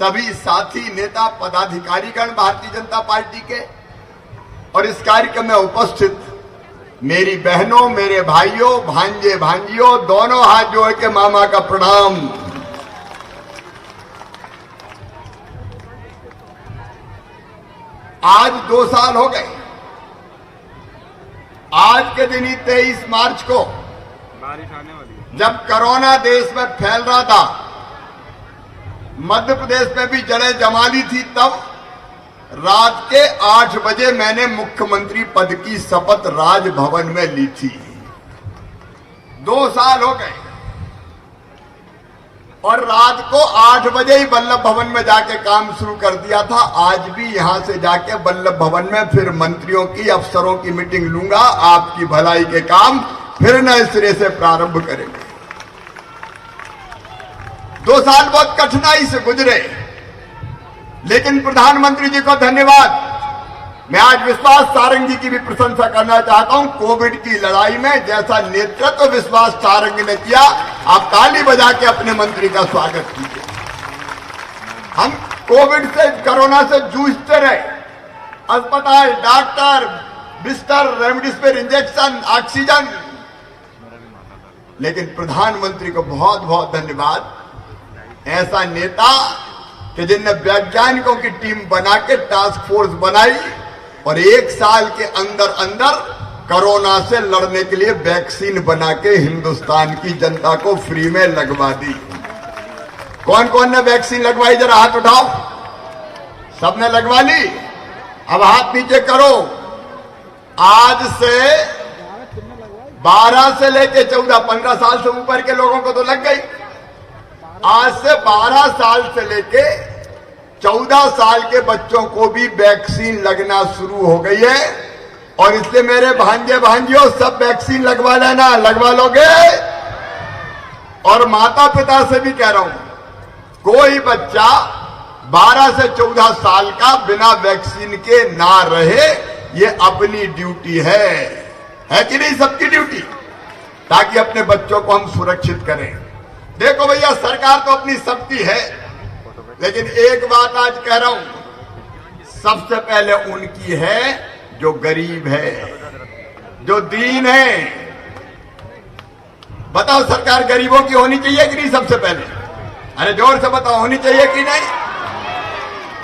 सभी साथी नेता पदाधिकारीगण भारतीय जनता पार्टी के और इस कार्यक्रम में उपस्थित मेरी बहनों, मेरे भाइयों, भांजे भांजियों, दोनों हाथ जोड़ के मामा का प्रणाम। आज 2 साल हो गए। आज के दिन ही 23 मार्च को बारिश आने वाली है। जब कोरोना देश में फैल रहा था, मध्य प्रदेश में भी जड़ें जमा ली थी, तब रात के 8 बजे मैंने मुख्यमंत्री पद की शपथ राजभवन में ली थी। 2 साल हो गए और रात को 8 बजे ही वल्लभ भवन में जाके काम शुरू कर दिया था। आज भी यहां से जाके वल्लभ भवन में फिर मंत्रियों की, अफसरों की मीटिंग लूंगा। आपकी भलाई के काम फिर नए सिरे से प्रारंभ करेंगे। 2 साल बहुत कठिनाई से गुजरे, लेकिन प्रधानमंत्री जी को धन्यवाद। मैं आज विश्वास सारंग जी की भी प्रशंसा करना चाहता हूं। कोविड की लड़ाई में जैसा नेतृत्व विश्वास सारंग ने किया, आप ताली बजा के अपने मंत्री का स्वागत कीजिए। हम कोविड से, कोरोना से जूझते रहे। अस्पताल, डॉक्टर, बिस्तर, रेमडेसिविर इंजेक्शन, ऑक्सीजन, लेकिन प्रधानमंत्री को बहुत बहुत धन्यवाद। ऐसा नेता कि जिनने वैज्ञानिकों की टीम बना के टास्क फोर्स बनाई और 1 साल के अंदर अंदर कोरोना से लड़ने के लिए वैक्सीन बना के हिंदुस्तान की जनता को फ्री में लगवा दी। कौन कौन ने वैक्सीन लगवाई, जरा हाथ उठाओ। सबने लगवा ली? अब हाथ नीचे करो। आज से 12 से लेके 14, 15 साल से ऊपर के लोगों को तो लग गई। आज से 12 साल से लेके 14 साल के बच्चों को भी वैक्सीन लगना शुरू हो गई है। और इसलिए मेरे भांजे भांजियों, सब वैक्सीन लगवा लेना। लगवा लोगे? और माता पिता से भी कह रहा हूं, कोई बच्चा 12 से 14 साल का बिना वैक्सीन के ना रहे। ये अपनी ड्यूटी है कि नहीं? सबकी ड्यूटी, ताकि अपने बच्चों को हम सुरक्षित करें। देखो भैया, सरकार तो अपनी सबकी है, लेकिन एक बात आज कह रहा हूं, सबसे पहले उनकी है जो गरीब है, जो दीन है। बताओ, सरकार गरीबों की होनी चाहिए कि नहीं? सबसे पहले अरे जोर से बताओ, होनी चाहिए कि नहीं?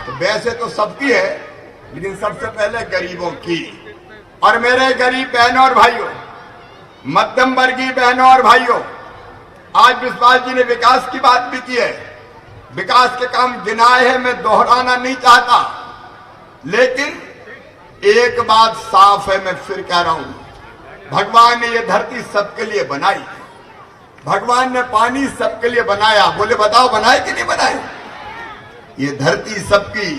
तो वैसे तो सबकी है, लेकिन सबसे पहले गरीबों की। और मेरे गरीब बहनों और भाइयों, मध्यम वर्गीय बहनों और भाइयों, आज विश्वास जी ने विकास की बात भी की है। विकास के काम गिनाए हैं, मैं दोहराना नहीं चाहता, लेकिन एक बात साफ है, मैं फिर कह रहा हूं, भगवान ने ये धरती सबके लिए बनाई। भगवान ने पानी सबके लिए बनाया। बोले बताओ, बनाए कि नहीं बनाए? ये धरती सबकी,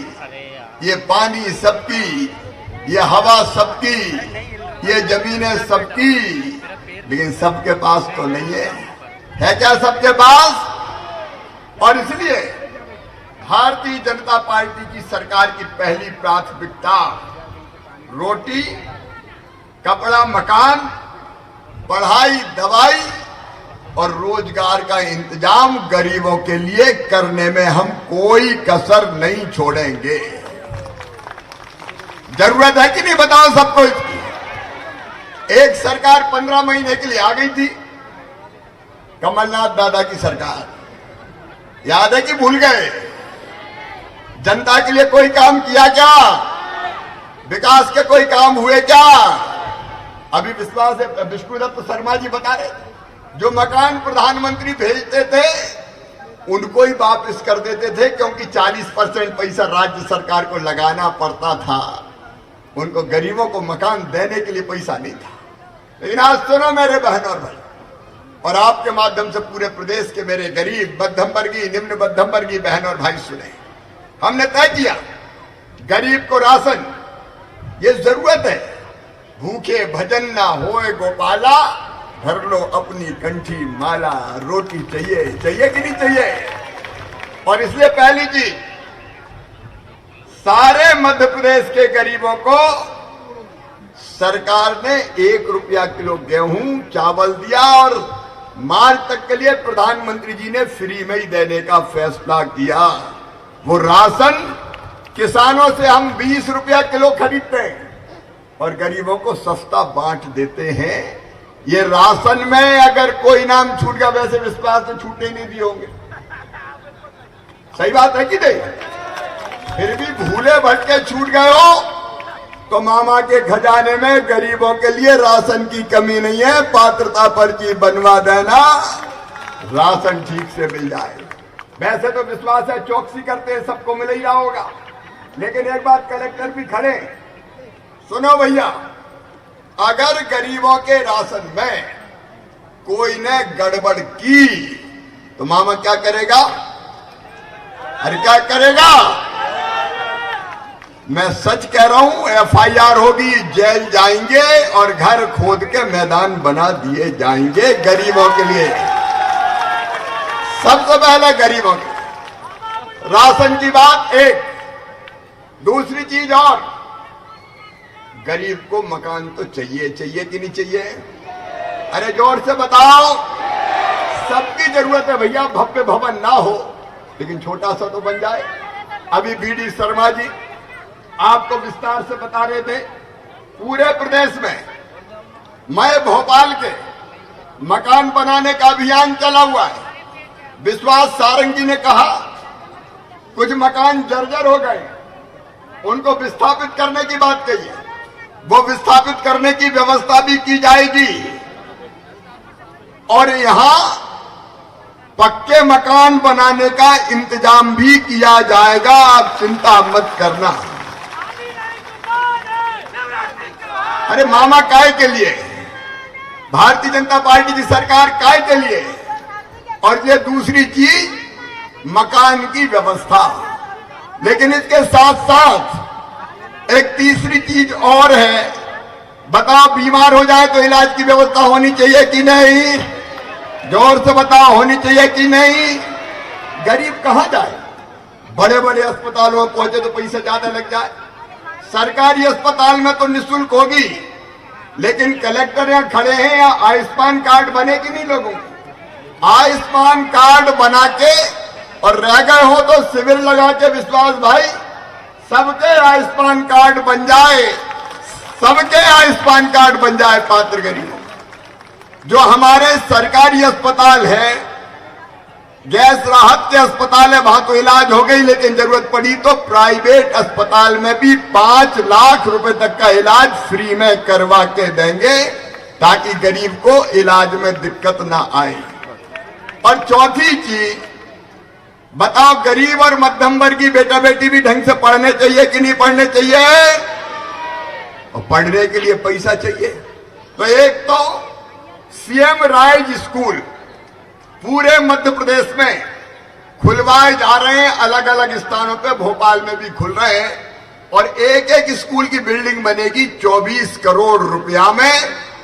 ये पानी सबकी, ये हवा सबकी, ये जमीनें सबकी, लेकिन सबके पास तो नहीं है क्या सबके पास? और इसलिए भारतीय जनता पार्टी की सरकार की पहली प्राथमिकता रोटी, कपड़ा, मकान, पढ़ाई, दवाई और रोजगार का इंतजाम गरीबों के लिए करने में हम कोई कसर नहीं छोड़ेंगे। जरूरत है कि नहीं? बताओ सबको इसकी। एक सरकार 15 महीने के लिए आ गई थी, कमलनाथ दादा की सरकार। याद है कि भूल गए? जनता के लिए कोई काम किया क्या? विकास के कोई काम हुए क्या? अभी विश्वास है, विष्णुदत्त शर्मा जी बता रहे, जो मकान प्रधानमंत्री भेजते थे उनको ही वापस कर देते थे, क्योंकि 40% पैसा राज्य सरकार को लगाना पड़ता था। उनको गरीबों को मकान देने के लिए पैसा नहीं था। लेकिन आज सुनो मेरे बहन और भाई, और आपके माध्यम से पूरे प्रदेश के मेरे गरीब, मध्यम वर्गीय, निम्न मध्यम वर्गीय बहन और भाई सुने, हमने तय किया गरीब को राशन, ये जरूरत है। भूखे भजन ना होए गोपाला, भर लो अपनी कंठी माला। रोटी चाहिए, चाहिए कि नहीं चाहिए? और इसलिए पहली चीज, सारे मध्य प्रदेश के गरीबों को सरकार ने 1 रुपया किलो गेहूं, चावल दिया और मार्च तक के लिए प्रधानमंत्री जी ने फ्री में ही देने का फैसला किया। वो राशन किसानों से हम 20 रुपया किलो खरीदते हैं और गरीबों को सस्ता बांट देते हैं। ये राशन में अगर कोई नाम छूट गया, वैसे विश्वास से छूटने नहीं दिए होंगे। सही बात है कि नहीं? फिर भी भूले भटके छूट गए हो तो मामा के खजाने में गरीबों के लिए राशन की कमी नहीं है। पात्रता पर्ची बनवा देना, राशन ठीक से मिल जाए। वैसे तो विश्वास है चौकसी करते हैं सबको मिल ही रहा होगा, लेकिन एक बात कलेक्टर भी खड़े, सुनो भैया, अगर गरीबों के राशन में कोई ने गड़बड़ की तो मामा क्या करेगा? अरे क्या करेगा? मैं सच कह रहा हूं, एफआईआर होगी, जेल जाएंगे और घर खोद के मैदान बना दिए जाएंगे गरीबों के लिए। सबसे पहले गरीबों के राशन की बात एक। दूसरी चीज और, गरीब को मकान तो चाहिए चाहिए कि नहीं चाहिए? अरे जोर से बताओ। सबकी जरूरत है भैया, भव्य भवन ना हो लेकिन छोटा सा तो बन जाए। अभी बीडी शर्मा जी आपको विस्तार से बता रहे थे, पूरे प्रदेश में मैं भोपाल के मकान बनाने का अभियान चला हुआ है। विश्वास सारंगी ने कहा कुछ मकान जर्जर हो गए, उनको विस्थापित करने की बात कही है। वो विस्थापित करने की व्यवस्था भी की जाएगी और यहां पक्के मकान बनाने का इंतजाम भी किया जाएगा। आप चिंता मत करना। अरे मामा काय के लिए? भारतीय जनता पार्टी की सरकार काय के लिए? और ये दूसरी चीज मकान की व्यवस्था। लेकिन इसके साथ साथ एक तीसरी चीज और है। बताओ, बीमार हो जाए तो इलाज की व्यवस्था होनी चाहिए कि नहीं? जोर से बताओ, होनी चाहिए कि नहीं? गरीब कहां जाए? बड़े बड़े अस्पतालों में पहुंचे तो पैसा ज्यादा लग जाए। सरकारी अस्पताल में तो निःशुल्क होगी, लेकिन कलेक्टर यहां खड़े हैं, या आयुष्मान कार्ड बने कि नहीं लोगों के? आयुष्मान कार्ड बना के और रह गए हो तो शिविर लगा के विश्वास भाई सबके आयुष्मान कार्ड बन जाए, सबके आयुष्मान कार्ड बन जाए पात्र गरीबों। जो हमारे सरकारी अस्पताल है, गैस राहत के अस्पताल है, वहां तो इलाज हो गई, लेकिन जरूरत पड़ी तो प्राइवेट अस्पताल में भी 5 लाख रुपए तक का इलाज फ्री में करवा के देंगे ताकि गरीब को इलाज में दिक्कत ना आए। और चौथी चीज, बताओ, गरीब और मध्यम वर्गीय बेटा बेटी भी ढंग से पढ़ने चाहिए कि नहीं पढ़ने चाहिए? और पढ़ने के लिए पैसा चाहिए। तो एक तो सीएम राइज स्कूल पूरे मध्य प्रदेश में खुलवाए जा रहे हैं, अलग अलग स्थानों पे, भोपाल में भी खुल रहे हैं। और एक एक स्कूल की बिल्डिंग बनेगी 24 करोड़ रुपया में।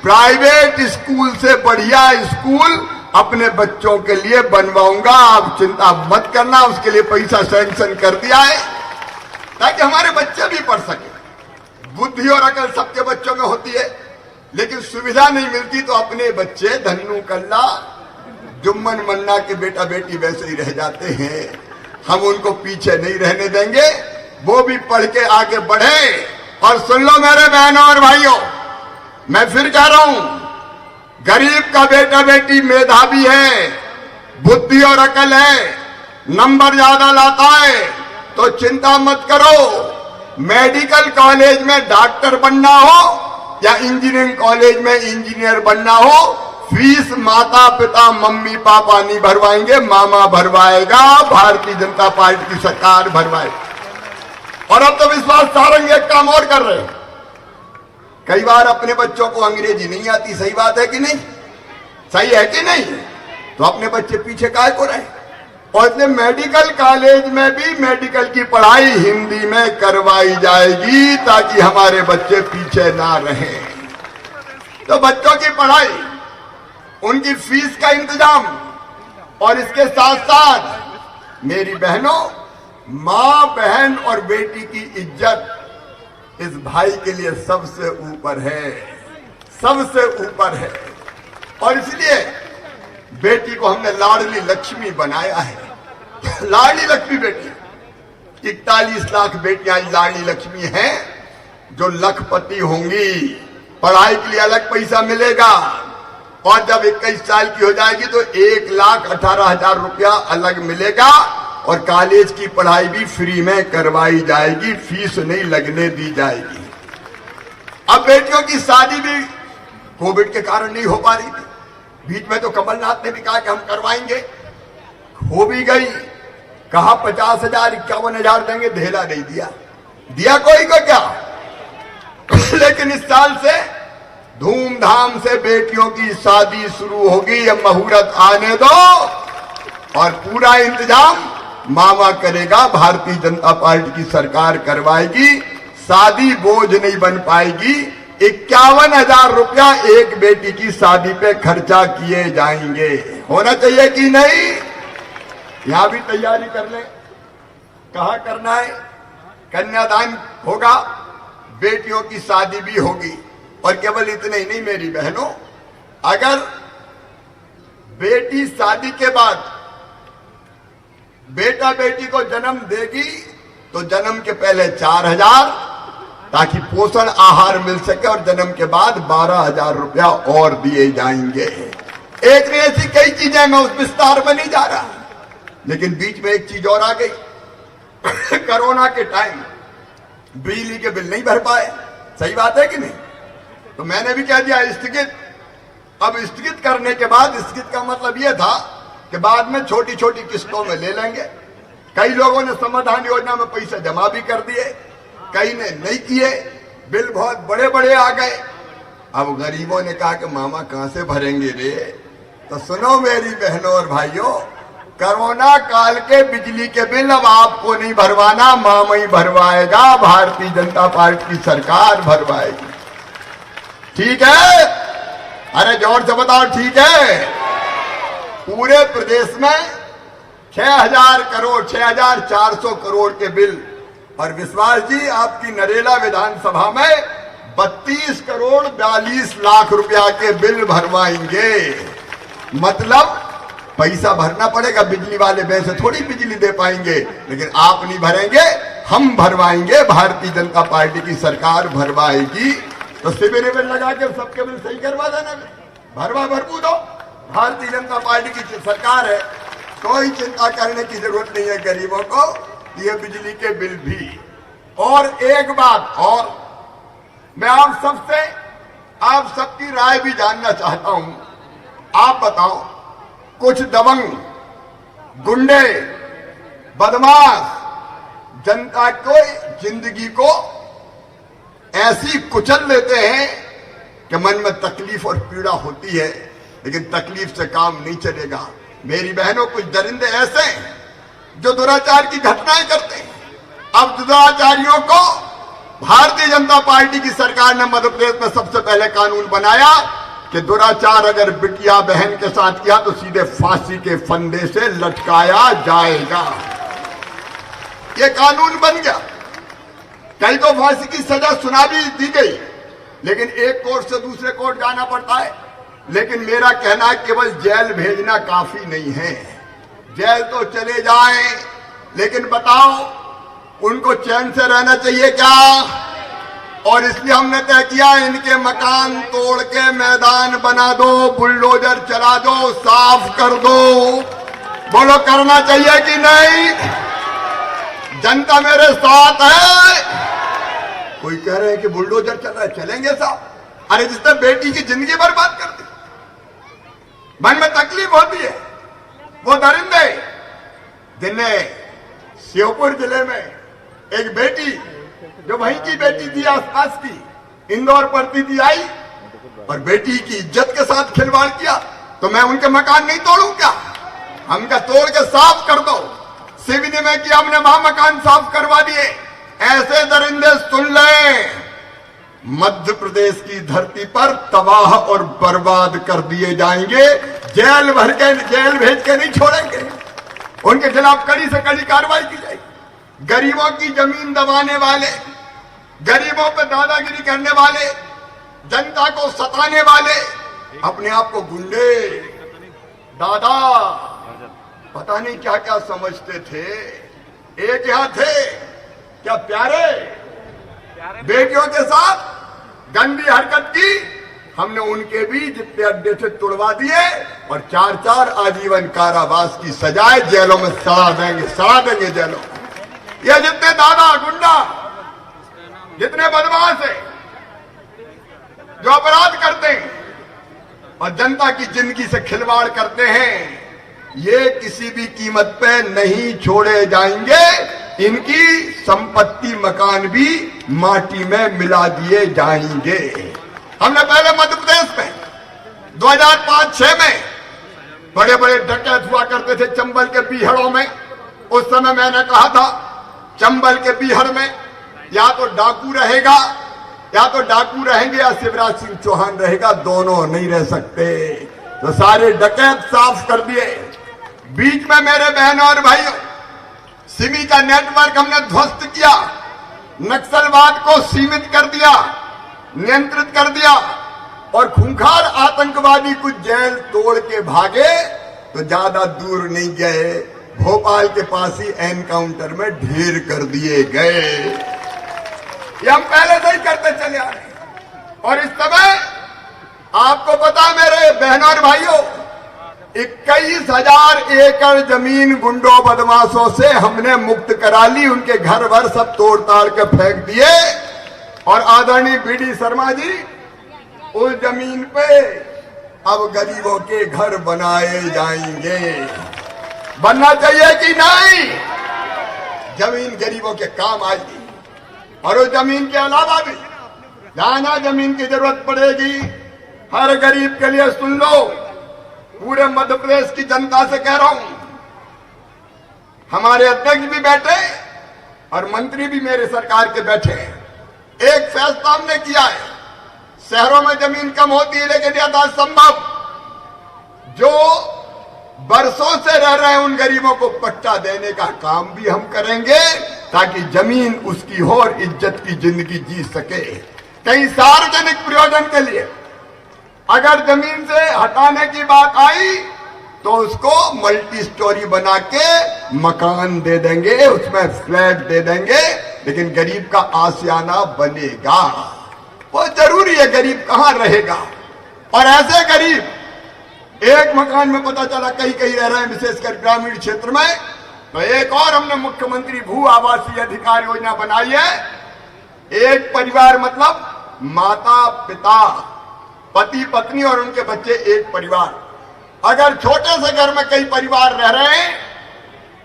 प्राइवेट स्कूल से बढ़िया स्कूल अपने बच्चों के लिए बनवाऊंगा, आप चिंता मत करना। उसके लिए पैसा सैंक्शन कर दिया है ताकि हमारे बच्चे भी पढ़ सके। बुद्धि और अकल सबके बच्चों में होती है, लेकिन सुविधा नहीं मिलती तो अपने बच्चे धन्नू कल्ला जुम्मन मन्ना के बेटा बेटी वैसे ही रह जाते हैं। हम उनको पीछे नहीं रहने देंगे, वो भी पढ़ के आगे बढ़े। और सुन लो मेरे बहनों और भाइयों, मैं फिर कह रहा हूं, गरीब का बेटा बेटी मेधावी है, बुद्धि और अकल है, नंबर ज्यादा लाता है तो चिंता मत करो। मेडिकल कॉलेज में डॉक्टर बनना हो या इंजीनियरिंग कॉलेज में इंजीनियर बनना हो, फीस माता पिता मम्मी पापा नहीं भरवाएंगे, मामा भरवाएगा, भारतीय जनता पार्टी की सरकार भरवाएगी। और अब तो विश्वास सारंग एक काम और कर रहे हैं, कई बार अपने बच्चों को अंग्रेजी नहीं आती, सही बात है कि नहीं? सही है कि नहीं? तो अपने बच्चे पीछे काहे को रहे? और इसलिए मेडिकल कॉलेज में भी मेडिकल की पढ़ाई हिंदी में करवाई जाएगी ताकि हमारे बच्चे पीछे ना रहें। तो बच्चों की पढ़ाई, उनकी फीस का इंतजाम, और इसके साथ साथ मेरी बहनों, मां बहन और बेटी की इज्जत इस भाई के लिए सबसे ऊपर है, सबसे ऊपर है। और इसलिए बेटी को हमने लाडली लक्ष्मी बनाया है। लाडली लक्ष्मी बेटी, 41 लाख बेटियां लाडली लक्ष्मी हैं जो लखपति होंगी, पढ़ाई के लिए अलग पैसा मिलेगा, और जब 21 साल की हो जाएगी तो 1,18,000 रुपया अलग मिलेगा, और कॉलेज की पढ़ाई भी फ्री में करवाई जाएगी, फीस नहीं लगने दी जाएगी। अब बेटियों की शादी भी कोविड के कारण नहीं हो पा रही थी, बीच में तो कमलनाथ ने भी कहा कि हम करवाएंगे, हो भी गई, कहा 50,000 51,000 देंगे, ढेला नहीं दिया, दिया कोई को क्या। लेकिन इस साल से धूमधाम से बेटियों की शादी शुरू होगी, अब मुहूर्त आने दो, और पूरा इंतजाम मामा करेगा, भारतीय जनता पार्टी की सरकार करवाएगी, शादी बोझ नहीं बन पाएगी, 51,000 रुपया एक बेटी की शादी पे खर्चा किए जाएंगे। होना चाहिए कि नहीं? यहां भी तैयारी कर ले, कहां करना है, कन्यादान होगा, बेटियों की शादी भी होगी, और केवल इतने ही नहीं मेरी बहनों, अगर बेटी शादी के बाद बेटा बेटी को जन्म देगी तो जन्म के पहले 4,000 ताकि पोषण आहार मिल सके, और जन्म के बाद 12,000 रुपया और दिए जाएंगे। एक ने ऐसी कई चीजें, मैं उस विस्तार में नहीं जा रहा, लेकिन बीच में एक चीज और आ गई। कोरोना के टाइम बिजली के बिल नहीं भर पाए, सही बात है कि नहीं? तो मैंने भी कह दिया स्थगित। अब स्थगित करने के बाद, स्थगित का मतलब यह था कि बाद में छोटी छोटी किस्तों में ले लेंगे। कई लोगों ने समाधान योजना में पैसे जमा भी कर दिए, कई ने नहीं किए, बिल बहुत बड़े बड़े आ गए। अब गरीबों ने कहा कि मामा कहां से भरेंगे रे? तो सुनो मेरी बहनों और भाइयों, कोरोना काल के बिजली के बिल अब आपको नहीं भरवाना, मामा ही भरवाएगा, भारतीय जनता पार्टी की सरकार भरवाएगी। ठीक है? अरे जोर से बताओ, ठीक है? पूरे प्रदेश में 6,000 करोड़ 6,400 करोड़ के बिल, और विश्वास जी आपकी नरेला विधानसभा में 32 करोड़ 42 लाख रुपया के बिल भरवाएंगे। मतलब पैसा भरना पड़ेगा, बिजली वाले वैसे थोड़ी बिजली दे पाएंगे, लेकिन आप नहीं भरेंगे, हम भरवाएंगे, भारतीय जनता पार्टी की सरकार भरवाएगी। तो शिविर लगा के सबके बिल सही करवा देना, भरपू दो, भारतीय जनता पार्टी की सरकार है, कोई चिंता करने की जरूरत नहीं है गरीबों को, ये बिजली के बिल भी। और एक बात और, मैं आप सबकी राय भी जानना चाहता हूं। आप बताओ, कुछ दबंग, गुंडे, बदमाश जनता को जिंदगी को ऐसी कुचल लेते हैं कि मन में तकलीफ और पीड़ा होती है, लेकिन तकलीफ से काम नहीं चलेगा। मेरी बहनों, कुछ दरिंदे ऐसे हैं जो दुराचार की घटनाएं करते हैं। अब दुराचारियों को भारतीय जनता पार्टी की सरकार ने मध्य प्रदेश में सबसे पहले कानून बनाया कि दुराचार अगर बिटिया बहन के साथ किया तो सीधे फांसी के फंदे से लटकाया जाएगा। ये कानून बन गया। कहीं तो फांसी की सजा सुना भी दी गई, लेकिन एक कोर्ट से दूसरे कोर्ट जाना पड़ता है। लेकिन मेरा कहना है केवल जेल भेजना काफी नहीं है। जेल तो चले जाएं, लेकिन बताओ उनको चैन से रहना चाहिए क्या? और इसलिए हमने तय किया, इनके मकान तोड़ के मैदान बना दो, बुलडोजर चला दो, साफ कर दो। बोलो करना चाहिए कि नहीं? जनता मेरे साथ है। कोई कह रहे हैं कि बुलडोजर चल रहा है, चलेंगे साहब। अरे जिसने बेटी की जिंदगी बर्बाद कर दी, मन में तकलीफ होती है। वो दरिंदे जिन्हें श्योपुर जिले में एक बेटी, जो वहीं की बेटी थी, आसपास की, इंदौर पढ़ती थी, आई और बेटी की इज्जत के साथ खिलवाड़ किया, तो मैं उनके मकान नहीं तोड़ूं क्या? हमका तोड़ के साफ कर दो। सिवनी में किया, हमने वहां मकान साफ करवा दिए। ऐसे दरिंदे सुन लें, मध्य प्रदेश की धरती पर तबाह और बर्बाद कर दिए जाएंगे। जेल भेज के नहीं छोड़ेंगे। उनके खिलाफ कड़ी से कड़ी कार्रवाई की जाएगी। गरीबों की जमीन दबाने वाले, गरीबों पे दादागिरी करने वाले, जनता को सताने वाले, अपने आप को गुंडे, दादा, पता नहीं क्या क्या समझते थे। एक यहाँ थे क्या प्यारे बेटियों के साथ गंदी हरकत की, हमने उनके भी जितने अड्डे से तुड़वा दिए और 4-4 आजीवन कारावास की सजाए जेलों में सड़ा देंगे जेलों में। ये जितने दादा गुंडा, जितने बदमाश है जो अपराध करते हैं और जनता की जिंदगी से खिलवाड़ करते हैं, ये किसी भी कीमत पे नहीं छोड़े जाएंगे। इनकी संपत्ति मकान भी माटी में मिला दिए जाएंगे। हमने पहले मध्य प्रदेश में 2005-06 में बड़े बड़े डकैत हुआ करते थे चंबल के बीहड़ों में। उस समय मैंने कहा था चंबल के बीहड़ में या तो डाकू रहेगा, या तो डाकू रहेंगे या शिवराज सिंह चौहान रहेगा, दोनों नहीं रह सकते। तो सारे डकैत साफ कर दिए। बीच में मेरे बहनों और भाइयों, सिमी का नेटवर्क हमने ध्वस्त किया, नक्सलवाद को सीमित कर दिया, नियंत्रित कर दिया और खूंखार आतंकवादी कुछ जेल तोड़ के भागे तो ज्यादा दूर नहीं गए, भोपाल के पास ही एनकाउंटर में ढेर कर दिए गए। ये हम पहले से ही करते चले आ रहे। और इस समय आपको पता मेरे बहनों और भाइयों, 21,000 एकड़ जमीन गुंडों बदमाशों से हमने मुक्त करा ली। उनके घर भर सब तोड़ ताड़ के फेंक दिए और आदरणीय बीडी शर्मा जी, उस जमीन पे अब गरीबों के घर बनाए जाएंगे। बनना चाहिए कि नहीं? जमीन गरीबों के काम आएगी। और उस जमीन के अलावा भी जहां जमीन की जरूरत पड़ेगी, हर गरीब के लिए सुन लो, पूरे मध्य प्रदेश की जनता से कह रहा हूं, हमारे अध्यक्ष भी बैठे और मंत्री भी मेरे सरकार के बैठे हैं। एक फैसला हमने किया है, शहरों में जमीन कम होती है लेकिन यथासंभव जो बरसों से रह रहे हैं उन गरीबों को पट्टा देने का काम भी हम करेंगे ताकि जमीन उसकी हो और इज्जत की जिंदगी जी सके। कहीं सार्वजनिक प्रयोजन के लिए अगर जमीन से हटाने की बात आई तो उसको मल्टी स्टोरी बना के मकान दे देंगे, उसमें फ्लैट दे देंगे, लेकिन गरीब का आशियाना बनेगा। वो जरूरी है, गरीब कहां रहेगा। और ऐसे गरीब एक मकान में पता चला कहीं कहीं रह रहे हैं, विशेषकर ग्रामीण क्षेत्र में। तो एक और हमने मुख्यमंत्री भू आवासीय अधिकार योजना बनाई है। एक परिवार मतलब माता पिता, पति पत्नी और उनके बच्चे, एक परिवार। अगर छोटे से घर में कई परिवार रह रहे हैं,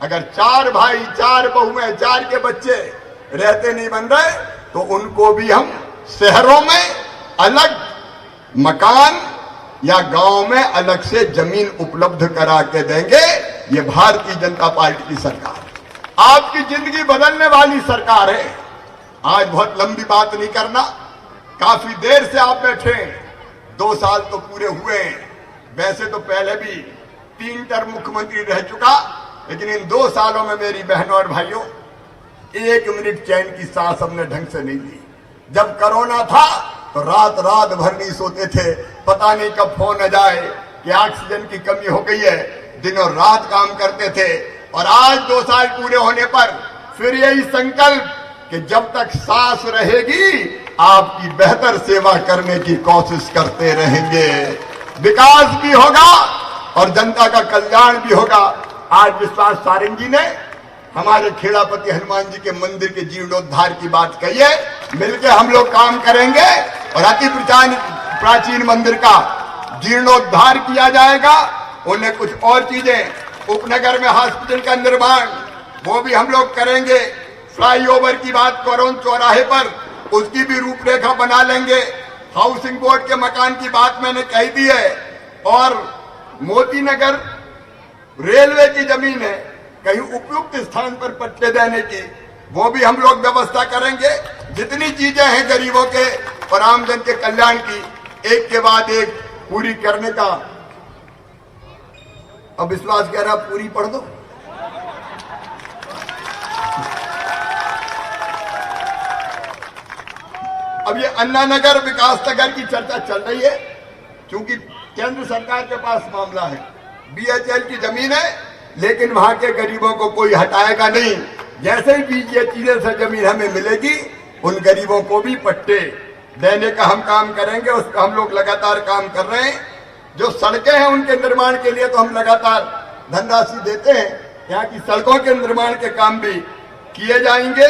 अगर 4 भाई 4 बहू में 4 के बच्चे रहते नहीं बन रहे, तो उनको भी हम शहरों में अलग मकान या गांव में अलग से जमीन उपलब्ध करा के देंगे। ये भारतीय जनता पार्टी की सरकार, आपकी जिंदगी बदलने वाली सरकार है। आज बहुत लंबी बात नहीं करना, काफी देर से आप बैठे हैं, 2 साल तो पूरे हुए हैं। वैसे तो पहले भी 3 टर्म मुख्यमंत्री रह चुका, लेकिन इन 2 सालों में मेरी बहनों और भाइयों 1 मिनट चैन की सांस हमने ढंग से नहीं ली। जब कोरोना था तो रात रात भर नहीं सोते थे, पता नहीं कब फोन आ जाए कि ऑक्सीजन की कमी हो गई है, दिनों रात काम करते थे। और आज 2 साल पूरे होने पर फिर यही संकल्प कि जब तक सांस रहेगी आपकी बेहतर सेवा करने की कोशिश करते रहेंगे। विकास भी होगा और जनता का कल्याण भी होगा। आज विश्वास सारंगी ने हमारे खेड़ापति हनुमान जी के मंदिर के जीर्णोद्धार की बात कही है। मिलकर हम लोग काम करेंगे और अति प्राचीन मंदिर का जीर्णोद्धार किया जाएगा। उन्हें कुछ और चीजें, उपनगर में हॉस्पिटल का निर्माण, वो भी हम लोग करेंगे। फ्लाईओवर की बात करोन चौराहे पर, उसकी भी रूपरेखा बना लेंगे। हाउसिंग बोर्ड के मकान की बात मैंने कह दी है। और मोती नगर रेलवे की जमीन है, कहीं उपयुक्त स्थान पर पट्टे देने की, वो भी हम लोग व्यवस्था करेंगे। जितनी चीजें हैं गरीबों के और आमजन के कल्याण की, एक के बाद एक पूरी करने का। अब विश्वास कह रहा पूरी पढ़ दो। अब ये अन्ना नगर विकास नगर की चर्चा चल रही है, क्योंकि केंद्र सरकार के पास मामला है, BHEL की जमीन है, लेकिन वहां के गरीबों को कोई हटाएगा नहीं। जैसे ही बीज ये चीजें से जमीन हमें मिलेगी, उन गरीबों को भी पट्टे देने का हम काम करेंगे। उस पर हम लोग लगातार काम कर रहे हैं। जो सड़कें हैं उनके निर्माण के लिए तो हम लगातार धनराशि देते हैं। यहाँ की सड़कों के निर्माण के काम भी किए जाएंगे।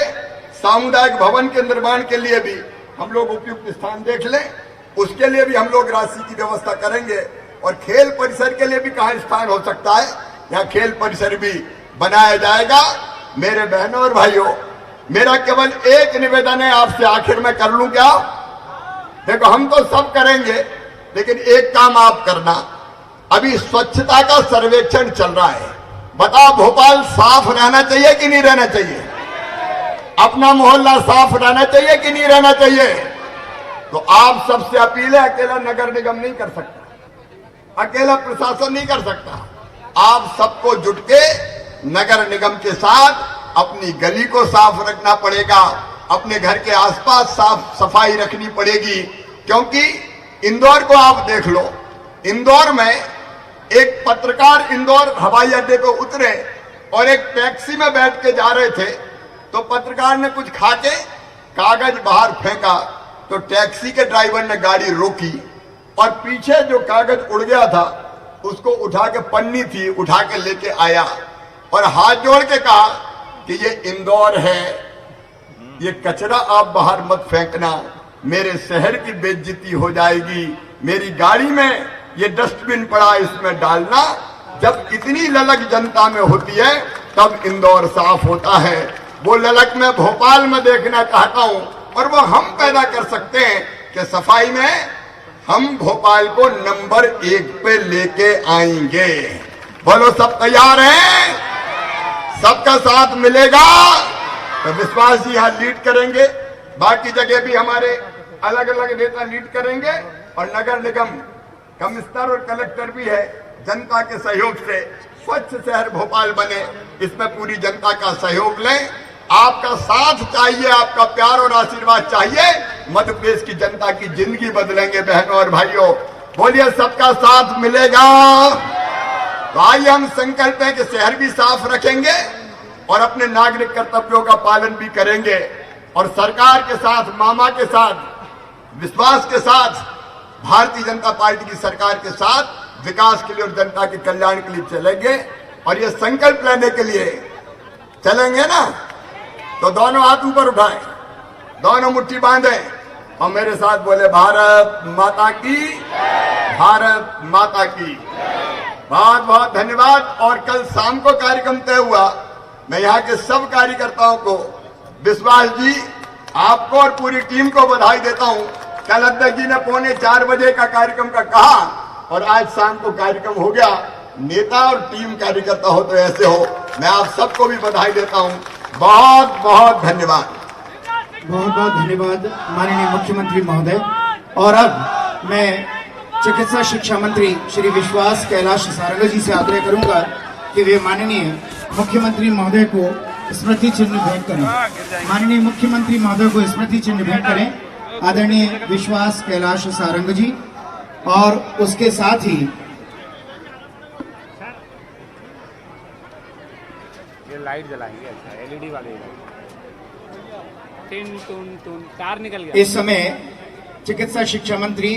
सामुदायिक भवन के निर्माण के लिए भी हम लोग उपयुक्त स्थान देख लें, उसके लिए भी हम लोग राशि की व्यवस्था करेंगे। और खेल परिसर के लिए भी कहाँ स्थान हो सकता है, यहाँ खेल परिसर भी बनाया जाएगा। मेरे बहनों और भाइयों, मेरा केवल एक निवेदन है आपसे, आखिर में कर लूं क्या? देखो, हम तो सब करेंगे, लेकिन एक काम आप करना। अभी स्वच्छता का सर्वेक्षण चल रहा है। बताओ, भोपाल साफ रहना चाहिए कि नहीं रहना चाहिए? अपना मोहल्ला साफ रहना चाहिए कि नहीं रहना चाहिए? तो आप सबसे अपील है, अकेला नगर निगम नहीं कर सकता, अकेला प्रशासन नहीं कर सकता। आप सबको जुट के नगर निगम के साथ अपनी गली को साफ रखना पड़ेगा, अपने घर के आसपास साफ सफाई रखनी पड़ेगी। क्योंकि इंदौर को आप देख लो, इंदौर में एक पत्रकार इंदौर हवाई अड्डे को उतरे और एक टैक्सी में बैठ के जा रहे थे, तो पत्रकार ने कुछ खा के कागज बाहर फेंका, तो टैक्सी के ड्राइवर ने गाड़ी रोकी और पीछे जो कागज उड़ गया था उसको उठा के, पन्नी थी, उठा के लेके आया और हाथ जोड़ के कहा कि ये इंदौर है, ये कचरा आप बाहर मत फेंकना, मेरे शहर की बेइज्जती हो जाएगी, मेरी गाड़ी में ये डस्टबिन पड़ा, इसमें डालना। जब इतनी ललक जनता में होती है तब इंदौर साफ होता है। वो ललक मैं भोपाल में देखना चाहता हूं और वो हम पैदा कर सकते हैं कि सफाई में हम भोपाल को नंबर 1 पे लेके आएंगे। बोलो, सब तैयार हैं? सबका साथ मिलेगा तो विश्वास जी यहाँ लीड करेंगे, बाकी जगह भी हमारे अलग अलग नेता लीड करेंगे और नगर निगम कमिश्नर और कलेक्टर भी है। जनता के सहयोग से स्वच्छ शहर भोपाल बने, इसमें पूरी जनता का सहयोग लें। आपका साथ चाहिए, आपका प्यार और आशीर्वाद चाहिए। मध्य प्रदेश की जनता की जिंदगी बदलेंगे। बहनों और भाइयों, बोलिए, सबका साथ मिलेगा। तो आइए हम संकल्प हैं कि शहर भी साफ रखेंगे और अपने नागरिक कर्तव्यों का पालन भी करेंगे और सरकार के साथ, मामा के साथ, विश्वास के साथ, भारतीय जनता पार्टी की सरकार के साथ विकास के लिए और जनता के कल्याण के लिए चलेंगे। और ये संकल्प लेने के लिए चलेंगे ना, तो दोनों हाथ ऊपर उठाएं, दोनों मुट्ठी बांधें और मेरे साथ बोले, भारत माता की, भारत माता की। बहुत बहुत धन्यवाद। और कल शाम को कार्यक्रम तय हुआ। मैं यहाँ के सब कार्यकर्ताओं को, विश्वास जी, आपको और पूरी टीम को बधाई देता हूँ। कल अध्यक्ष जी ने 3:45 बजे का कार्यक्रम का कहा और आज शाम को कार्यक्रम हो गया। नेता और टीम कार्यकर्ता हो तो ऐसे हो। मैं आप सबको भी बधाई देता हूँ। बहुत बहुत धन्यवाद। बहुत बहुत धन्यवाद माननीय मुख्यमंत्री महोदय। और अब मैं चिकित्सा शिक्षा मंत्री श्री विश्वास कैलाश सारंग जी से आग्रह करूंगा कि वे माननीय मुख्यमंत्री महोदय को स्मृति चिन्ह भेंट करें। माननीय मुख्यमंत्री महोदय को स्मृति चिन्ह भेंट करें आदरणीय विश्वास कैलाश सारंग जी। और उसके साथ ही ये लाइट जलाएंगे। अच्छा, एलईडी वाली टिन टुन टुन तार निकल गया। इस समय चिकित्सा शिक्षा मंत्री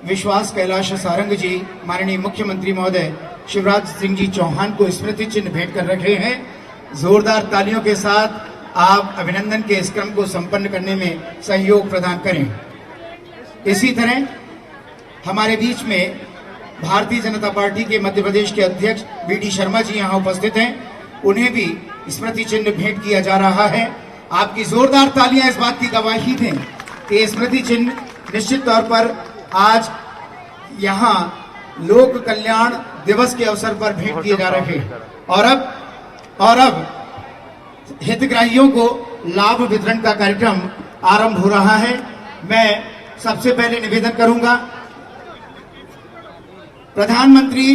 विश्वास कैलाश सारंग जी माननीय मुख्यमंत्री महोदय शिवराज सिंह जी चौहान को स्मृति चिन्ह भेंट कर रखे हैं। जोरदार तालियों के साथ आप अभिनंदन के इस क्रम को संपन्न करने में सहयोग प्रदान करें। इसी तरह हमारे बीच में भारतीय जनता पार्टी के मध्य प्रदेश के अध्यक्ष वीडी शर्मा जी यहाँ उपस्थित हैं। उन्हें भी स्मृति चिन्ह भेंट किया जा रहा है। आपकी जोरदार तालियां इस बात की गवाही दें कि स्मृति चिन्ह निश्चित तौर पर आज यहाँ लोक कल्याण दिवस के अवसर पर भेंट किए जा रहे हैं। और अब हितग्राहियों को लाभ वितरण का कार्यक्रम आरंभ हो रहा है। मैं सबसे पहले निवेदन करूंगा प्रधानमंत्री